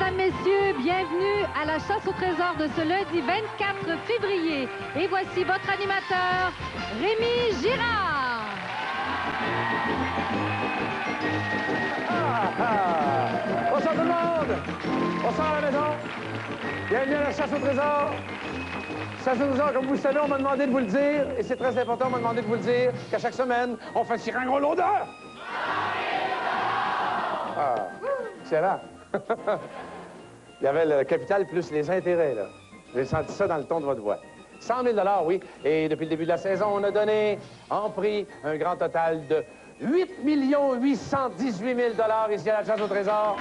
Mesdames, Messieurs, bienvenue à la chasse au trésor de ce lundi 24 février. Et voici votre animateur, Rémi Girard. Bonsoir tout le monde! Bonsoir à la maison! Bienvenue à la chasse au trésor! Chasse au trésor, comme vous le savez, on m'a demandé de vous le dire, et c'est très important, on m'a demandé de vous le dire, qu'à chaque semaine, on fait tirer un gros lot d'heures! Ah, excellent! Il y avait le capital plus les intérêts, là. J'ai senti ça dans le ton de votre voix. 100 000 $, oui. Et depuis le début de la saison, on a donné en prix un grand total de 8 818 000 $ ici à la chasse au trésor.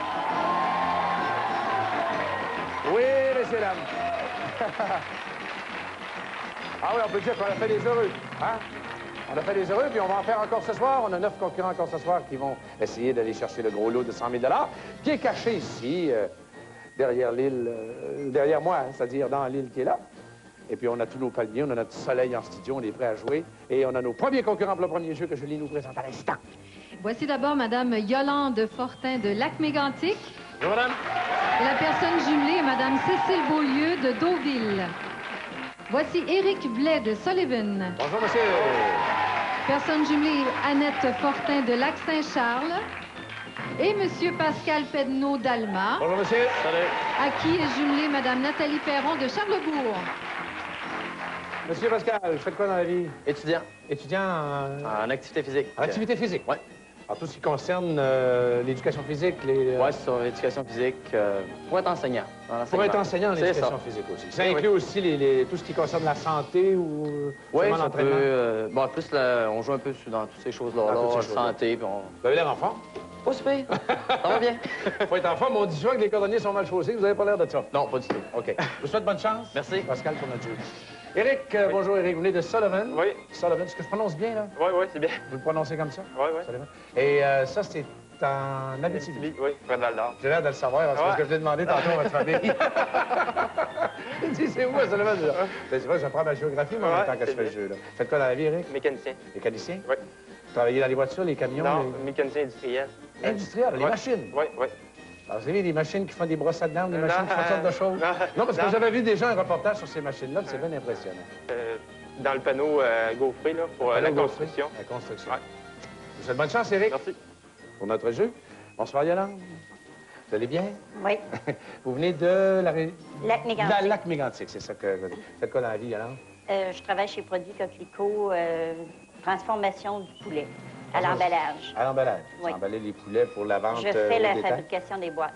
Oui, messieurs, dames. Ah oui, on peut dire qu'on a fait des heureux, hein? On a fait des heureux, puis on va en faire encore ce soir. On a 9 concurrents encore ce soir qui vont essayer d'aller chercher le gros lot de 100 000 $, qui est caché ici, derrière l'île, derrière moi, hein, c'est-à-dire dans l'île qui est là. Et puis on a tous nos palmiers, on a notre soleil en studio, on est prêt à jouer. Et on a nos premiers concurrents pour le premier jeu que Julie nous présente à l'instant. Voici d'abord Madame Yolande Fortin de Lac-Mégantic. Bonjour, madame. Et la personne jumelée est Madame Cécile Beaulieu de Deauville. Voici Éric Blais de Sullivan. Bonjour, monsieur. Personne jumelée, Annette Fortin de Lac-Saint-Charles. Et Monsieur Pascal Pedneau d'Alma. Bonjour, monsieur. Salut. À qui est jumelée Madame Nathalie Perron de Charlebourg. Monsieur Pascal, vous faites quoi dans la vie? Étudiant. Étudiant En activité physique. en activité physique? Oui. Alors, tout ce qui concerne l'éducation physique, les... Oui, sur l'éducation physique, pour être enseignant. Pour être enseignant en C'est éducation ça. physique aussi. Ça Oui, inclut oui. aussi tout ce qui concerne la santé ou Oui, seulement ça l'entraînement? peut... bon, plus, on joue un peu dans toutes ces choses-là, Dans toutes la ces choses-là. santé, puis on... Vous avez l'air en forme? Pas si pire. Ça va bien. Faut être en forme, on dit souvent que les cordonniers sont mal chaussés. Vous n'avez pas l'air de ça. Non, pas du tout. OK. Je vous souhaite bonne chance. Merci. Pascal, pour notre jeu. Éric, bonjour Éric. Vous venez de Sullivan? Oui. Sullivan, est-ce que je prononce bien, là? Oui, oui, c'est bien. Vous le prononcez comme ça? Oui, oui. Sullivan. Et ça, c'est en Abitibi. Oui, près de Val d'Or. J'ai l'air de le savoir, parce Ouais. que je l'ai demandé tantôt à votre famille. Il dit, c'est où, Sullivan? C'est vrai, j'apprends ma géographie, moi, en même temps que je c'est fais le bien. jeu, là. Faites quoi dans la vie, Éric? Mécanicien. Mécanicien? Oui. Vous travaillez dans les voitures, les camions? Non, mécanicien industriel. les... Industriel, les Ouais. machines? Oui, oui. Alors, vous savez, des machines qui font des brosses à dents, des Non, machines qui font toutes sortes de choses? Non, parce que non. j'avais vu déjà un reportage sur ces machines-là, puis c'est bien impressionnant. Dans le panneau gaufré, là, pour la Panneau construction. gaufré. La construction. Ouais. Je vous souhaite bonne chance, Éric, Merci. pour notre jeu. Bonsoir, Yolande. Vous allez bien? Oui. Vous venez de la... Lac-Mégantic. La Lac-Mégantic, c'est ça que... Vous faites quoi dans la vie, Yolande? Je travaille chez Produits Coquelicot, transformation du poulet à l'emballage. À l'emballage. Oui. Vous emballez les poulets pour la vente Je fais au la détail. fabrication des boîtes.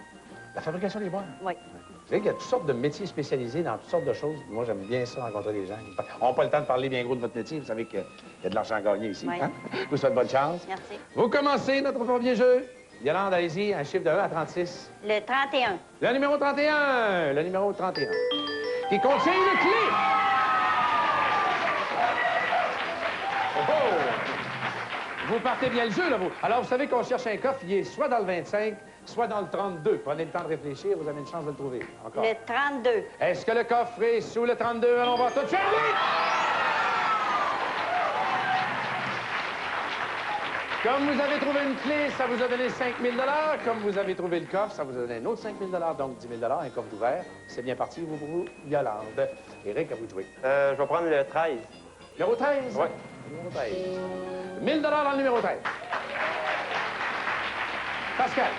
La fabrication des boîtes? Oui. Vous savez qu'il y a toutes sortes de métiers spécialisés dans toutes sortes de choses. Moi, j'aime bien ça, rencontrer des gens. On n'a pas le temps de parler bien gros de votre métier. Vous savez qu'il y a de l'argent à gagner ici. Oui. Hein? Je vous souhaite bonne chance. Merci. Vous commencez notre premier jeu. Yolande, allez-y, un chiffre de 1 à 36. Le 31. Le numéro 31. Le numéro 31. Qui contient une clé. Oh, oh! Vous partez bien le jeu, là, vous. Alors, vous savez qu'on cherche un coffre, il est soit dans le 25, soit dans le 32. Prenez le temps de réfléchir, vous avez une chance de le trouver. Encore. Le 32. Est-ce que le coffre est sous le 32? Allons voir tout de suite. Comme vous avez trouvé une clé, ça vous a donné 5 000 $. Comme vous avez trouvé le coffre, ça vous a donné un autre 5 000 $, donc 10 000 $, un coffre ouvert. C'est bien parti, vous, Yolande. Éric, à vous de jouer. Je vais prendre le 13. Numéro 13? Oui. Numéro 13. 1 000 $ dans le numéro 13. Pascal.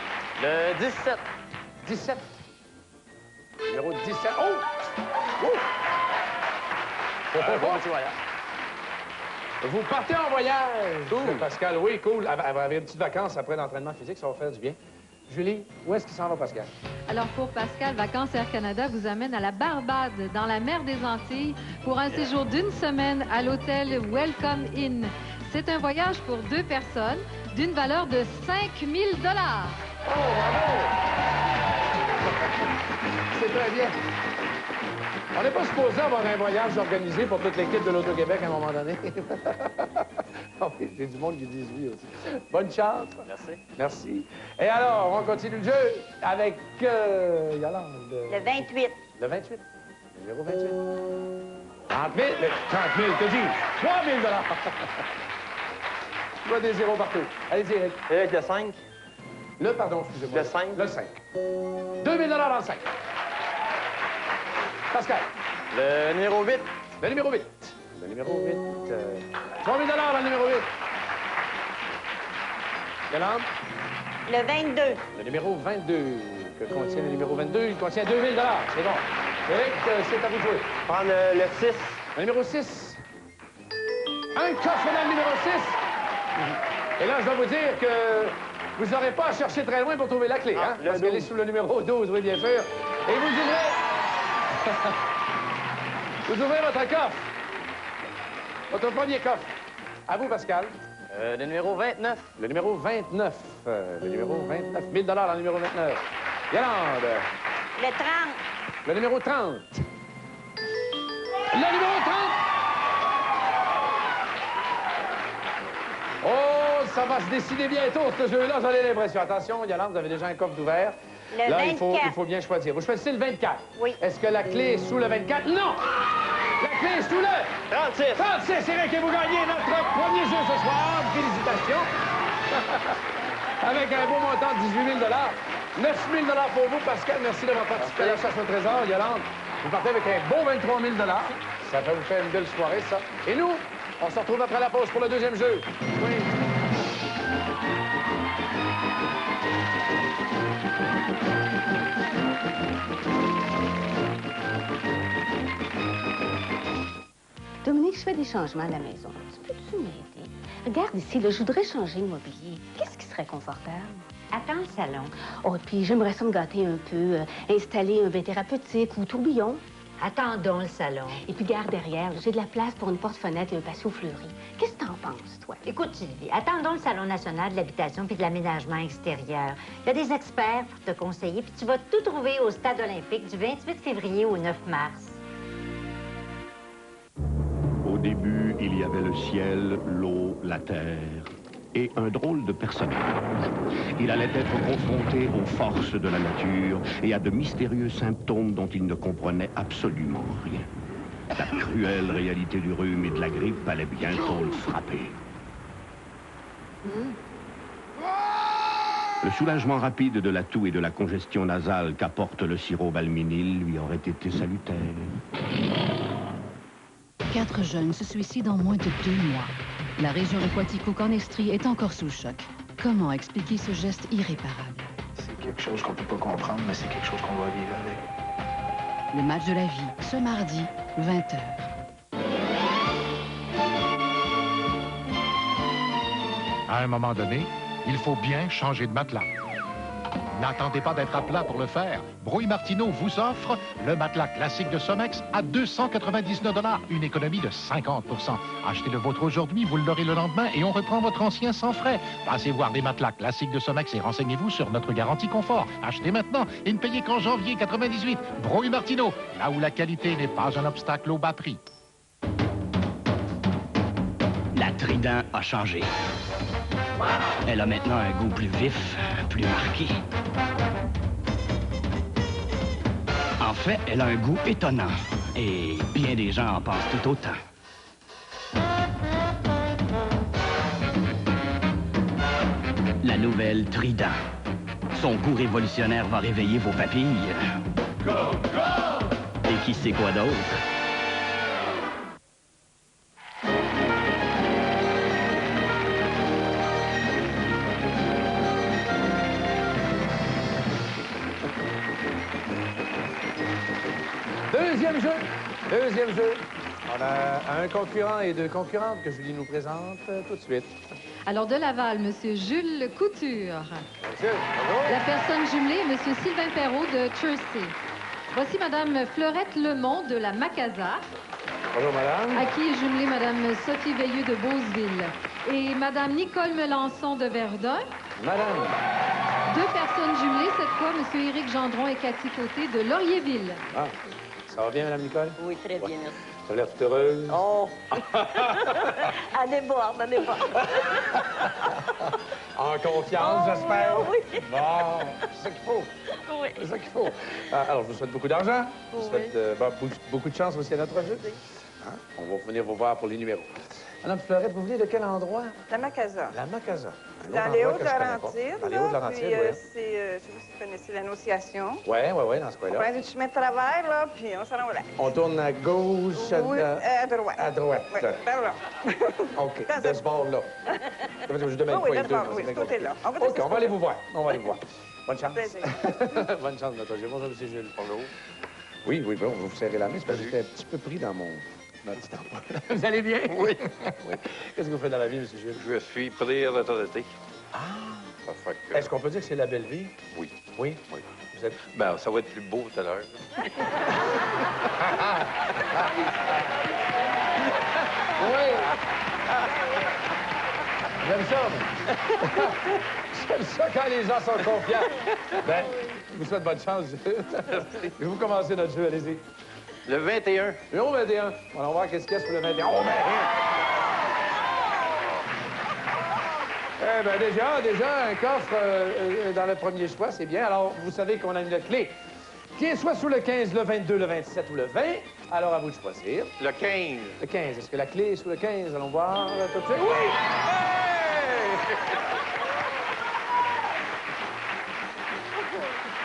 Le 17. 17. Numéro 17. Oh! Oh! Bon petit voyage. Vous partez en voyage. Cool. Pascal, oui, cool. Avec une petite vacance après l'entraînement physique, ça va faire du bien. Julie, où est-ce qu'il s'en va, Pascal? Alors pour Pascal, Vacances Air Canada vous amène à la Barbade, dans la mer des Antilles, pour un séjour d'une semaine à l'hôtel Welcome Inn. C'est un voyage pour 2 personnes d'une valeur de 5 000 $. Oh, bravo! C'est très bien. On n'est pas supposé avoir un voyage organisé pour toute l'équipe de l'Auto-Québec à un moment donné. Ah oui, j'ai du monde qui dit oui aussi. Bonne chance. Merci. Merci. Et alors, on continue le jeu avec Yolande. Le 28. Le 28. Le numéro 28. 30 000. 30 000, que dis 3 000 $. Je vois des zéros partout. Allez-y, Eric. Avec le 5. Pardon, excusez-moi. Le 5. Le 5. 2000 $ dans le 5. Pascal. Le numéro 8. Le numéro 8. Le numéro 8. 3000 $ dans le numéro 8. Yolande. Le 22. Le numéro 22. Que contient le numéro 22? Il contient 2000 $. C'est bon. Eric, c'est à vous de jouer. Prendre le 6. Le numéro 6. Un coffre dans le numéro 6. Et là, je dois vous dire que vous n'aurez pas à chercher très loin pour trouver la clé, hein? le Parce qu'elle est 12. sous le numéro 12, oui, bien sûr. Et vous ouvrez... vous ouvrez votre coffre. Votre premier coffre. À vous, Pascal. Le numéro 29. Le numéro 29. Le numéro 29. 1000 $ dans le numéro 29. Yolande. Le 30. Le numéro 30. Le numéro 30. Oh, ça va se décider bientôt, ce jeu-là, j'en ai l'impression. Attention, Yolande, vous avez déjà un coffre d'ouvert. Le Là, 24. il faut bien choisir. Vous choisissez le 24. Oui. Est-ce que la clé est sous le 24? Non! La clé est sous le 36. 36. Eric, et vous gagnez notre premier jeu ce soir. Félicitations. Avec un beau montant de 18 000 $. 9 000 $ pour vous, Pascal. Merci d'avoir participé à la chasse au trésor. Yolande, vous partez avec un beau 23 000 $. Ça va vous faire une belle soirée, ça. Et nous, on se retrouve après la pause pour le deuxième jeu. Oui. Dominique, je fais des changements à la maison. Tu peux-tu m'aider? Regarde ici, là, je voudrais changer le mobilier. Qu'est-ce qui serait confortable? Attends le salon. Oh, puis j'aimerais ça me gâter un peu, installer un bain thérapeutique ou tourbillon. Attendons le salon. Et puis, garde derrière, j'ai de la place pour une porte-fenêtre et un patio fleuri. Qu'est-ce que t'en penses, toi? Écoute, Sylvie, attendons le Salon national de l'habitation puis de l'aménagement extérieur. Il y a des experts pour te conseiller, puis tu vas tout trouver au Stade olympique du 28 février au 9 mars. Au début, il y avait le ciel, l'eau, la terre et un drôle de personnage. Il allait être confronté aux forces de la nature et à de mystérieux symptômes dont il ne comprenait absolument rien. La cruelle réalité du rhume et de la grippe allait bientôt le frapper. Le soulagement rapide de la toux et de la congestion nasale qu'apporte le sirop balminil lui aurait été salutaire. 4 jeunes se suicident en moins de 2 mois. La région Aquatico-Canestrie est encore sous choc. Comment expliquer ce geste irréparable? C'est quelque chose qu'on peut pas comprendre, mais c'est quelque chose qu'on va vivre avec. Le match de la vie, ce mardi, 20h. À un moment donné, il faut bien changer de matelas. N'attendez pas d'être à plat pour le faire. Brouille Martineau vous offre le matelas classique de Somex à 299 $, une économie de 50 %. Achetez le vôtre aujourd'hui, vous l'aurez le lendemain et on reprend votre ancien sans frais. Passez voir les matelas classiques de Somex et renseignez-vous sur notre garantie confort. Achetez maintenant et ne payez qu'en janvier 98. Brouille Martineau, là où la qualité n'est pas un obstacle au bas prix. La Trident a changé. Elle a maintenant un goût plus vif, plus marqué. En fait, elle a un goût étonnant. Et bien des gens en pensent tout autant. La nouvelle Trident. Son goût révolutionnaire va réveiller vos papilles. Go, go! Et qui sait quoi d'autre? Deuxième jeu. On a un concurrent et 2 concurrentes que Julie nous présente tout de suite. Alors, de Laval, M. Jules Couture. Monsieur, bonjour. La personne jumelée est M. Sylvain Perrault de Chersey. Voici Mme Fleurette Lemont de la Macasa, Bonjour, madame. à qui est jumelée Mme Sophie Veilleux de Beauceville. Et Mme Nicole Melançon de Verdun. Madame. 2 personnes jumelées, cette fois, M. Éric Gendron et Cathy Côté de Laurierville. Ah, ça va bien, madame Nicole? Oui, très bien, merci. Ça a l'air tout heureuse. Oh! À déborde, à déborde. En confiance, j'espère. Oui. Bon, c'est ça qu'il faut. Oui. C'est ça qu'il faut. Alors, je vous souhaite beaucoup d'argent. Je vous Oui. souhaite beaucoup de chance aussi à notre jeu. Hein? On va venir vous voir pour les numéros. Madame Fleurette, vous venez de quel endroit? La Macasa. La Macasa. Dans les Hautes-Laurentides. Hautes-Laurentides. Dans les Hautes-Laurentides, Puis, oui. je sais pas si vous connaissez l'Annonciation. Oui, dans ce On coin-là. prend du chemin de travers, là, puis on s'en va là. On tourne à gauche, Oui, à droite. à droite. Oui, par là. OK, de ce bord-là. Je demande Oui, pas les de ce deux. bord, c'est oui, bien ce côté-là. On va OK, on va aller vous voir. On va aller vous voir. Bonne chance. Plaisir. Bonne chance, notre Bonjour, M. Jules. Bonjour. Oui, bon, on va vous serrer la main. C'est parce que j'étais un petit peu pris dans mon petit emploi. Vous allez bien? Oui. Oui. Qu'est-ce que vous faites dans la vie, M. Jules? Je suis pris retraité. Ah! Ça fait que... Est-ce qu'on peut dire que c'est la belle vie? Oui. Oui? Oui. Vous êtes... Ben, ça va être plus beau tout à l'heure. Oui! J'aime ça. J'aime ça quand les gens sont confiants. Ben, je vous souhaite bonne chance. Et vous commencez notre jeu, allez-y. Le 21. Numéro 21. On va voir qu'est-ce qu'il y a pour le 21. Oh, ben, eh bien, déjà, un coffre dans le premier choix, c'est bien. Alors, vous savez qu'on a une clé qui est soit sous le 15, le 22, le 27 ou le 20. Alors, à vous de choisir. Le 15. Le 15. Est-ce que la clé est sous le 15? Allons voir tout de suite. Oui!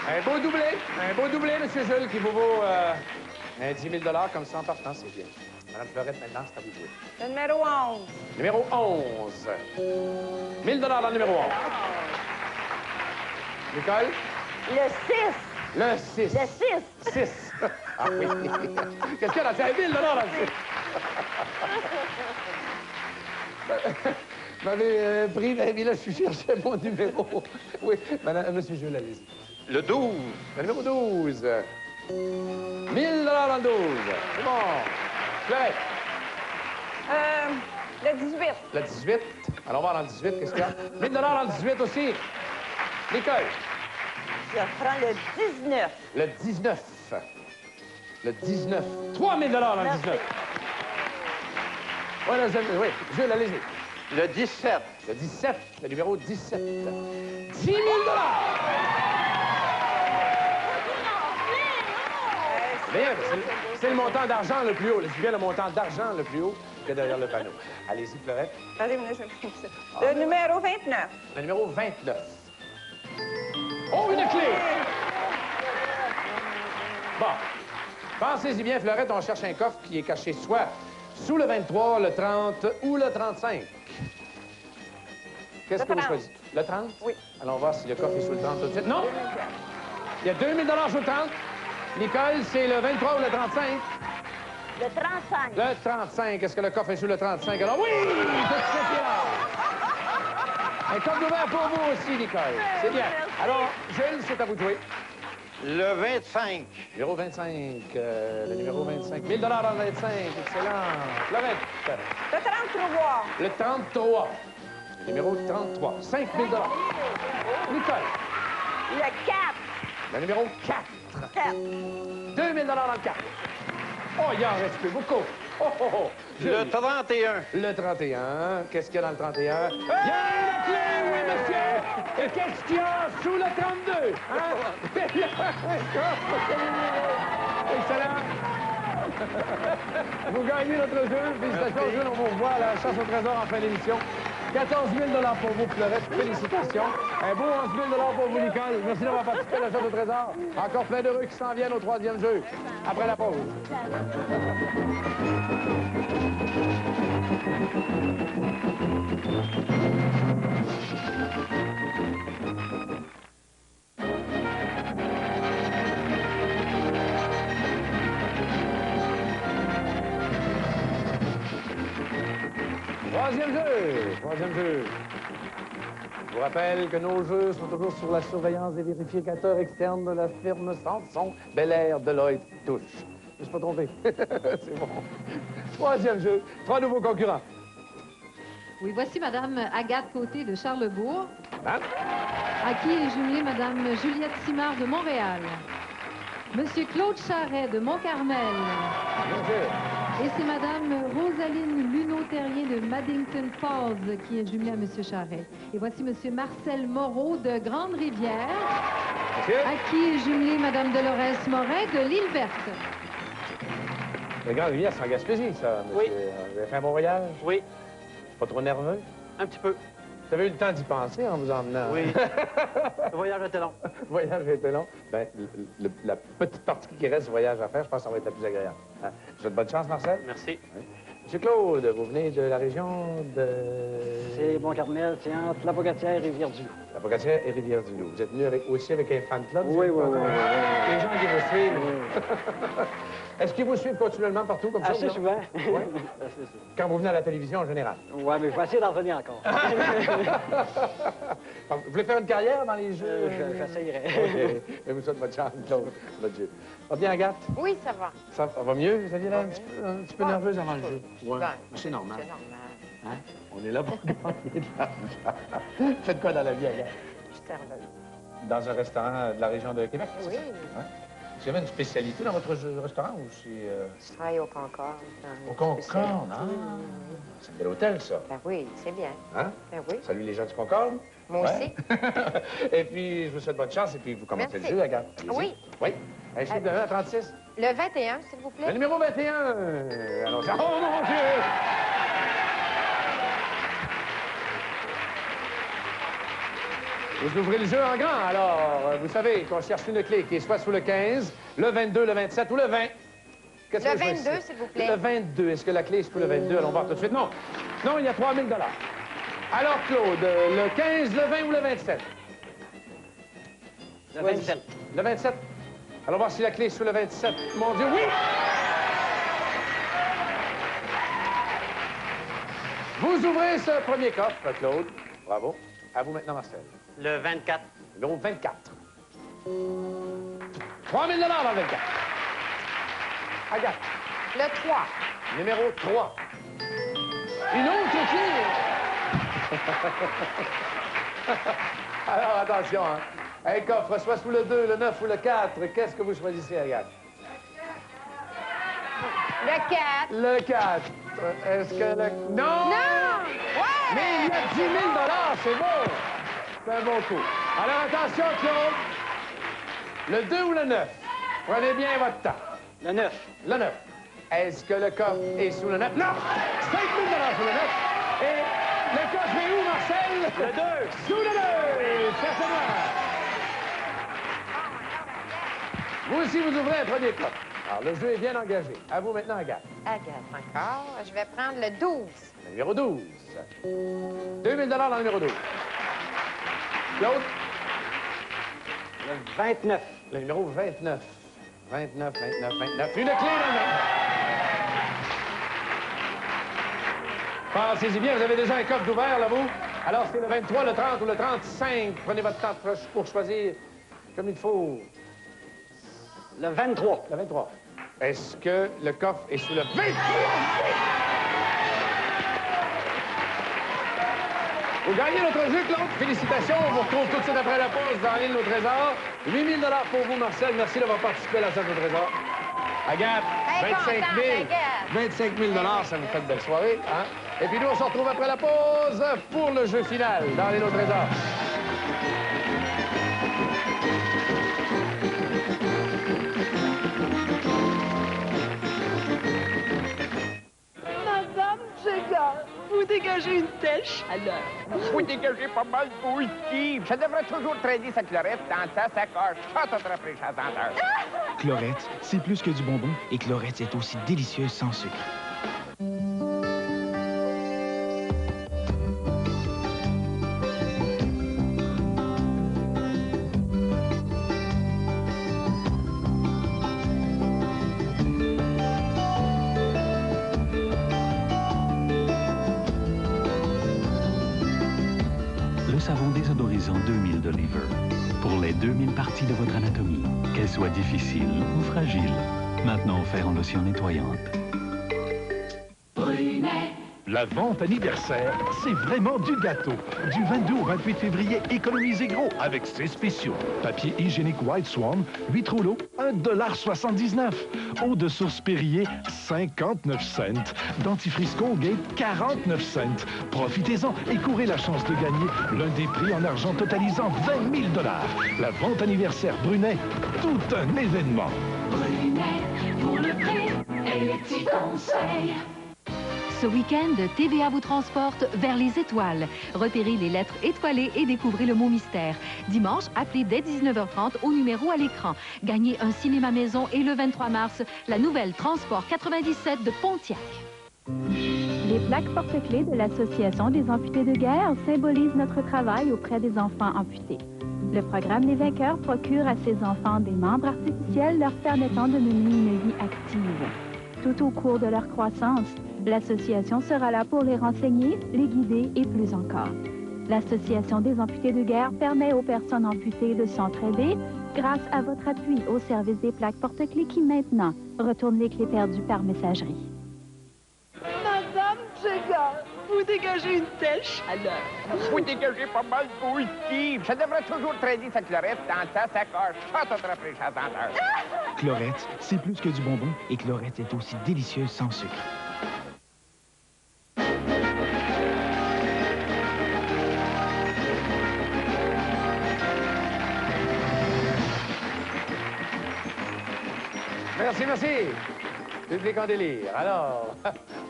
Hey! Un beau doublé, M. Jules, qui vous vaut un 10 000 comme ça en partant, c'est bien. Madame Fleurette, maintenant, c'est à vous de jouer. Le numéro 11. Numéro 11. 1 000 dans le numéro 11. Nicole? Le 6. Le 6. Le 6. 6. Ah oui. Qu'est-ce qu'il y a dans 5 000 dans le 6? Vous m'avez pris, mais là, je cherchais mon numéro. Oui, madame, monsieur Jules, allez-y. Le 12. Le numéro 12. 1 000 dans le 12. C'est bon. Fleurette. Le 18. Le 18. Allons voir dans le 18, qu'est-ce qu'il y a? 1 000 dans le 18 aussi. Nicole. Je prends le 19. Le 19. Le 19. 3 000 dans le 19. Voilà, oui, Jules, allez-y. Le 17. Le 17. Le numéro 17. 10 000 Bien, c'est le montant d'argent le plus haut. C'est bien le montant d'argent le plus haut que derrière le panneau. Allez-y, Fleurette. Le numéro 29. Le numéro 29. Oh, une clé! Bon. Pensez-y bien, Fleurette, on cherche un coffre qui est caché soit sous le 23, le 30 ou le 35. Qu'est-ce que vous choisissez? Le 30? Oui. Allons voir si le coffre est sous le 30 tout de suite. Non! Il y a 2 000 sous le 30. Nicole, c'est le 23 ou le 35? Le 35. Le 35. Est-ce que le coffre est sous le 35? Alors oui! Tout de suite, un coffre ouvert pour vous aussi, Nicole. C'est bien. Alors, Jules, c'est à vous de jouer. Le 25. Numéro 25. Le numéro 25. 1 000 dans le 25. Excellent. Fleurette. Le 33. Le 33. Le numéro 33. 5 000 Nicole. Le 4. Le numéro 4. 4. 2 000 dans le 4. Oh, il en reste plus beaucoup. Oh, oh, oh. Le 31. Le 31. Qu'est-ce qu'il y a dans le 31? Il y a une clé, oui, monsieur! Et qu'est-ce qu'il y a sous le 32? Hein? Excellent! Vous gagnez notre jeu. Félicitations, Jules. On vous revoit à la chasse au trésor en fin d'émission. 14 000 pour vous, Fleurette. Félicitations. Un beau 11 000 pour vous, Nicole. Merci d'avoir participé à la chasse au trésor. Encore plein d'heureux qui s'en viennent au 3e jeu. Après la pause. Troisième jeu. Je vous rappelle que nos jeux sont toujours sur la surveillance des vérificateurs externes de la firme Samson Bel Air Deloitte Touche. Je ne me suis pas trompé. C'est bon. Troisième jeu. 3 nouveaux concurrents. Oui, voici Madame Agathe Côté de Charlebourg, Hein? à qui est jumelée Madame Juliette Simard de Montréal, Monsieur Claude Charret de Mont-Carmel, et c'est Madame Rosaline Luneau-Terrien de Maddington Falls qui est jumelée à Monsieur Charret. Et voici Monsieur Marcel Moreau de Grande-Rivière, à qui est jumelée Madame Dolores Morin de l'Île-Verte. Le Grande-Rivière, c'est en Gaspésie, ça, monsieur. Oui. Vous avez fait un bon voyage? Oui. Pas trop nerveux? Un petit peu. Vous avez eu le temps d'y penser en vous emmenant? Oui. Le voyage était long. Le voyage a été long. Ben, la petite partie qui reste du voyage à faire, je pense que ça va être la plus agréable. Hein? Je vous souhaite bonne chance, Marcel. Merci. Oui. Monsieur Claude, vous venez de la région de... C'est Bon-Carmel, c'est entre La Pocatière et Rivière-du-Loup. La Pocatière et Rivière-du-Loup. Vous êtes venu aussi avec un fan club? Oui. Les gens qui vous suivent. Oui. Est-ce qu'ils vous suivent continuellement partout comme ça? Assez souvent. Oui. Quand vous venez à la télévision en général? Oui, mais je vais essayer d'en revenir encore. Vous voulez faire une carrière dans les jeux? J'essayerai. OK. Mais vous souhaite bonne chance, Claude. Votre Dieu. Va bien, Agathe? Oui, ça va. Ça va mieux? Vous aviez l'air un petit peu nerveuse avant le jeu. Oui. C'est normal. C'est normal. Hein? On est là pour gagner de l'argent. Faites quoi dans la vie, Agathe? Je suis serveuse. Dans un restaurant de la région de Québec? Oui. Hein? Est-ce qu'il y avait une spécialité dans votre restaurant ou c'est... Je travaille au Concorde. Au Concorde? Ah! C'est un bel hôtel, ça. Ben oui, c'est bien. Hein? Ben oui. Salut les gens du Concorde. Moi aussi. Et puis, je vous souhaite bonne chance et puis vous commencez Merci. le jeu, Agathe. Allez-y. Oui. Oui. Un chiffre de 1 à 36. Le 21, s'il vous plaît. Le numéro 21. Alors, ça... Oh mon Dieu! Vous ouvrez le jeu en grand, alors, vous savez qu'on cherche une clé qui est soit sous le 15, le 22, le 27 ou le 20. Qu'est-ce Le que vous 22, choisissez? s'il vous plaît. Le 22. Est-ce que la clé est sous le 22? Allons voir tout de suite. Non. Non, il y a 3 000 $. Alors, Claude, le 15, le 20 ou le 27? Le 27. Le 27? Allons voir si la clé est sous le 27. Mon Dieu, oui! Vous ouvrez ce premier coffre, Claude. Bravo. À vous maintenant, Marcel. Le 24. Numéro 24. 3 000 $ dans le 24. Agathe. Le 3. Numéro 3. Une autre clé. Alors, attention, hein. Un coffre, soit sous le 2, le 9 ou le 4. Qu'est-ce que vous choisissez, Agathe? Le 4. Le 4. Est-ce que le... Non! Non! Ouais! Mais il y a 10 000 $, c'est beau! C'est un bon coup. Alors, attention, Claude. Le 2 ou le 9? Prenez bien votre temps. Le 9. Le 9. Est-ce que le coffre est sous le 9? Non! 5 000 $ sous le 9. Et le coffre est où, Marcel? Le 2. Sous le 2! Certainement. Vous aussi, vous ouvrez un premier coffre. Alors, le jeu est bien engagé. À vous maintenant, Agathe. Agathe, encore. Je vais prendre le 12. Le numéro 12. 2 000 $ dans le numéro 12. Claude? Le 29. Le numéro 29. 29, 29, 29. Une clé dans le 29. Pensez-y bien, vous avez déjà un coffre d'ouvert, là, vous? Alors, c'est le 23, le 30 ou le 35. Prenez votre temps pour choisir comme il faut. Le 23. Le 23. Est-ce que le coffre est sous le 23? Vous gagnez notre jeu, Claude. Félicitations. On vous retrouve tout de suite après la pause dans l'île au trésor. 8 000 $ pour vous, Marcel. Merci d'avoir participé à la scène au trésor. Agathe, 25 000. 25 000 $, ça vous fait de belles soirées. Hein? Et puis nous, on se retrouve après la pause pour le jeu final dans l'île au trésor. Madame Jégard, vous dégagez une telle chaleur. Vous dégagez pas mal de beau ici. Je devrais toujours traîner sa chlorette dans ta sacoche. Ça, t'as très chanteur. Chlorette, c'est plus que du bonbon. Et Chlorette, c'est aussi délicieuse sans sucre. Le savon désodorisant 2000 de Lever. Pour les 2000 parties de votre anatomie, qu'elles soient difficiles ou fragiles. Maintenant offert en lotion nettoyante. La vente anniversaire, c'est vraiment du gâteau. Du 22 au 28 février, économisez gros avec ces spéciaux. Papier hygiénique White Swan, 8 rouleaux, 1,79 $. Eau de source Perrier, 59 cents. Dentifrice Colgate, 49 cents. Profitez-en et courez la chance de gagner l'un des prix en argent totalisant 20 000 $. La vente anniversaire Brunet, tout un événement. Brunet, pour le prix et les petits conseils. Ce week-end, TVA vous transporte vers les étoiles. Repérez les lettres étoilées et découvrez le mot mystère. Dimanche, appelez dès 19h30 au numéro à l'écran. Gagnez un cinéma maison et le 23 mars, la nouvelle Transport 97 de Pontiac. Les plaques porte-clés de l'Association des amputés de guerre symbolisent notre travail auprès des enfants amputés. Le programme des vainqueurs procure à ces enfants des membres artificiels leur permettant de mener une vie active. Tout au cours de leur croissance, l'association sera là pour les renseigner, les guider et plus encore. L'Association des amputés de guerre permet aux personnes amputées de s'entraider grâce à votre appui au service des plaques porte-clés qui maintenant retourne les clés perdues par messagerie. Madame Jagger, vous dégagez une telle chaleur. Vous dégagez pas mal de bouille, Steve. Je devrais toujours traîner sa Chlorette dans ta sacoche. Chante de rafraîchissante. Chlorette, c'est plus que du bonbon et Chlorette est aussi délicieuse sans sucre. Merci, merci. Public en délire. Alors,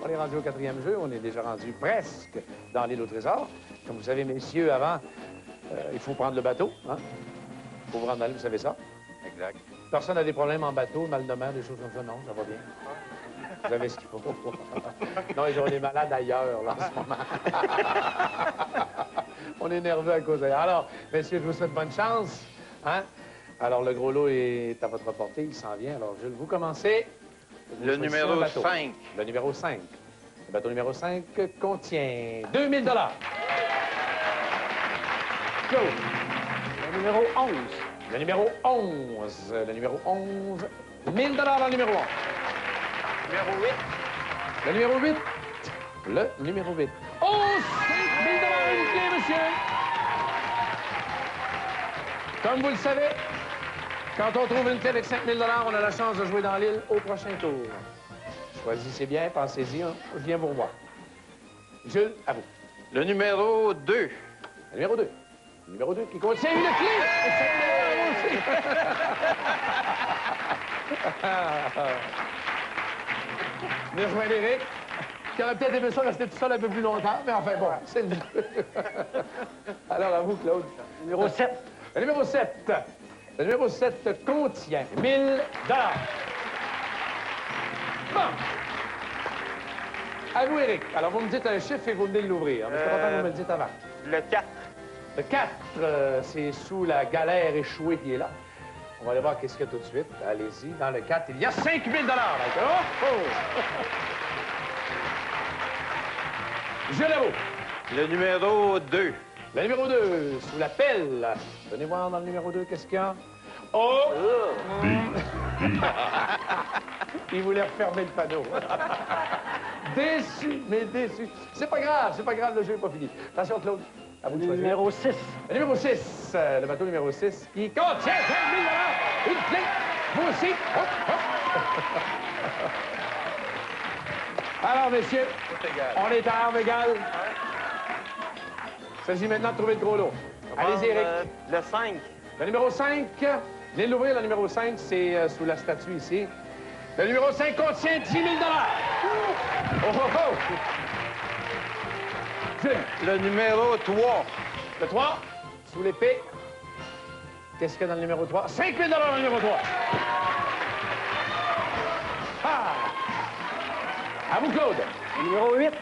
on est rendu au 4e jeu. On est déjà rendu presque dans l'île au trésor. Comme vous savez, messieurs, avant, il faut prendre le bateau. Hein? Il faut vous rendre dans l'île, vous savez ça? Exact. Personne n'a des problèmes en bateau, mal de mer, des choses comme ça? Non, ça va bien. Vous avez ce qu'il faut. Non, ils ont des malades ailleurs, là, en ce moment. On est nerveux à cause d'ailleurs. Alors, messieurs, je vous souhaite bonne chance. Hein? Alors, le gros lot est à votre portée, il s'en vient. Alors, Jules, vous commencez. Le numéro 5. Le numéro 5. Le bateau numéro 5 contient 2000 $. Claude. Le numéro 11. Le numéro 11. Le numéro 11. 1000 $ dans le numéro 11. Numéro 8. Le numéro 8. Le numéro 8. Oh, 5000 $ une clé, monsieur! Comme vous le savez, quand on trouve une clé avec 5000 $, on a la chance de jouer dans l'île au prochain tour. Choisissez bien, pensez-y, hein. Je viens vous revoir. Jules, à vous. Le numéro 2. Le numéro 2. Le numéro 2 qui contient une clé! Et 5000 $ aussi! Bien joué, Éric, qui aurait peut-être aimé ça rester tout seul un peu plus longtemps, mais enfin, bon, c'est le jeu. Alors, à vous, Claude. Numéro 7. Le numéro 7. Le numéro 7 contient 1000 $. Bon. À vous, Éric. Alors, vous me dites un chiffre et vous venez de l'ouvrir. Mais c'est pas que vous me le dites avant. Le 4. Le 4, c'est sous la galère échouée qui est là. On va aller voir qu'est-ce qu'il y a tout de suite. Allez-y. Dans le 4, il y a 5000 $. D'accord? Oh! Je l'avoue. Le numéro 2. Le numéro 2, sous la pelle. Venez voir dans le numéro 2, qu'est-ce qu'il y a? Oh! Il voulait refermer le panneau. Déçu, mais déçu. C'est pas grave, le jeu n'est pas fini. Attention, Claude, à vous de choisir. Numéro 6. Le numéro 6, le bateau numéro 6, qui contient 5000 $. Une clé, vous aussi. Hop, hop. Alors, messieurs, on est à armes égales. Il s'agit maintenant de trouver le gros lot. Allez-y, Éric. Le 5. Le numéro 5, venez de l'ouvrir, le numéro 5, c'est sous la statue ici. Le numéro 5 contient 10 000 $. Oh, oh, oh! Jules. Le numéro 3. Le 3, sous l'épée. Qu'est-ce qu'il y a dans le numéro 3? 5 000 $ dans le numéro 3. Ah! À vous, Claude. Le numéro 8.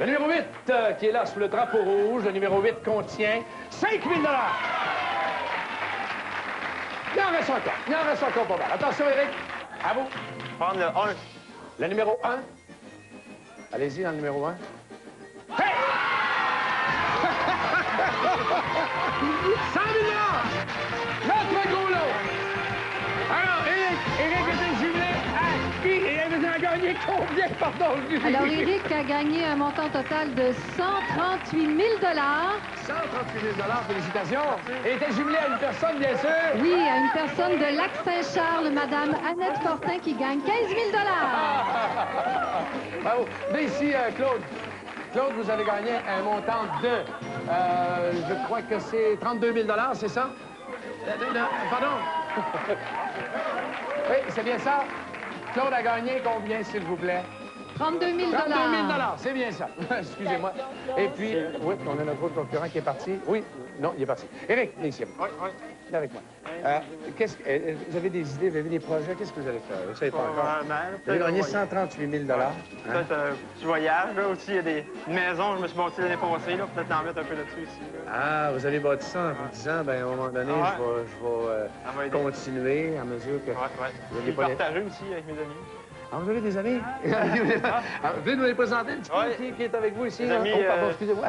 Le numéro 8, qui est là sous le drapeau rouge. Le numéro 8 contient 5 000 $. Il en reste encore. Il en reste encore pas mal. Attention, Éric. À vous. Prendre le 1. Le numéro 1. Allez-y dans le numéro 1. Hey! 100 000 $! Notre gros lot! Alors, Éric était jumelé à qui? Et il a gagné combien? Pardon, Alors, Éric a gagné un montant total de 138 000 $. 138 000 $, félicitations. Et était jumelé à une personne, bien sûr. Oui, à une personne de Lac-Saint-Charles, Madame Annette Fortin, qui gagne 15 000 $. Bravo. Mais ici, Claude. Claude, vous avez gagné un montant de, je crois que c'est 32 000 $, c'est ça? Pardon? Oui, c'est bien ça. Claude a gagné combien, s'il vous plaît? 32 000 32 000 c'est bien ça. Excusez-moi. Et puis, oui, on a notre autre concurrent qui est parti. Oui, non, il est parti. Éric, viens ici. Oui, oui. Viens avec moi. Vous avez des idées, vous avez des projets? Qu'est-ce que vous allez faire? Vous ne savez pas encore. Vous avez gagné 138 000 Peut-être un petit voyage. Là aussi, il y a une maison, je me suis bâti l'année passée. Peut-être en mettre un peu là-dessus aussi. Ah, vous avez bâti ça en vous disant, ben, à un moment donné, je vais continuer à mesure que... Vous allez partager aussi avec mes amis. Ah, vous avez des amis? Venez nous les présenter un petit peu. Qui est avec vous ici? Des amis, pardon, excusez-moi.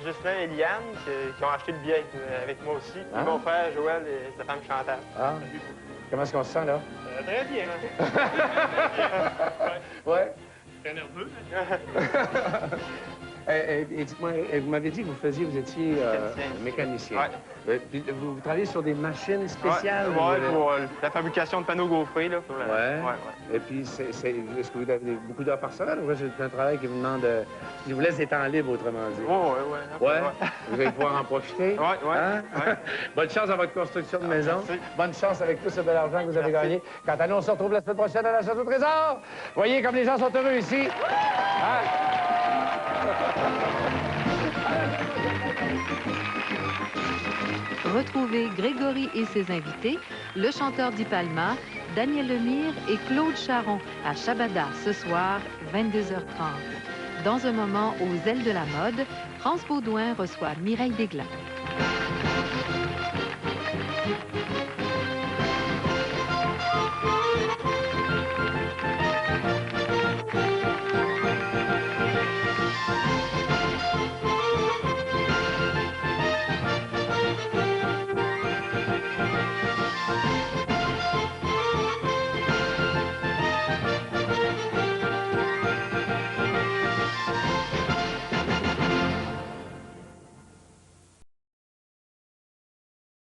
Justin et Liane, qui ont acheté le billet avec moi aussi. Puis mon frère, Joël, et sa femme Chantal. Ah. Comment est-ce qu'on se sent, là? Très bien. Ouais. Très nerveux. Et dites-moi, vous m'avez dit que vous étiez mécanicien. Oui. Puis vous travaillez sur des machines spéciales? Oui, pour la fabrication de panneaux gaufrés. Là, Et puis, est-ce que vous avez beaucoup d'heures par semaine? Ou c'est un travail qui vous demande, qui vous laisse des temps libres, autrement dit? Oui. Vous allez pouvoir en profiter? Oui. Bonne chance dans votre construction de maison. Bonne chance avec tout ce bel argent que vous avez gagné. Quant à nous, on se retrouve la semaine prochaine à la Chasse au Trésor. Voyez comme les gens sont heureux ici. Retrouvez Grégory et ses invités, le chanteur d'Ipalma, Daniel Lemire et Claude Charon à Shabada ce soir, 22h30. Dans un moment aux ailes de la mode, France Baudouin reçoit Mireille Desglands.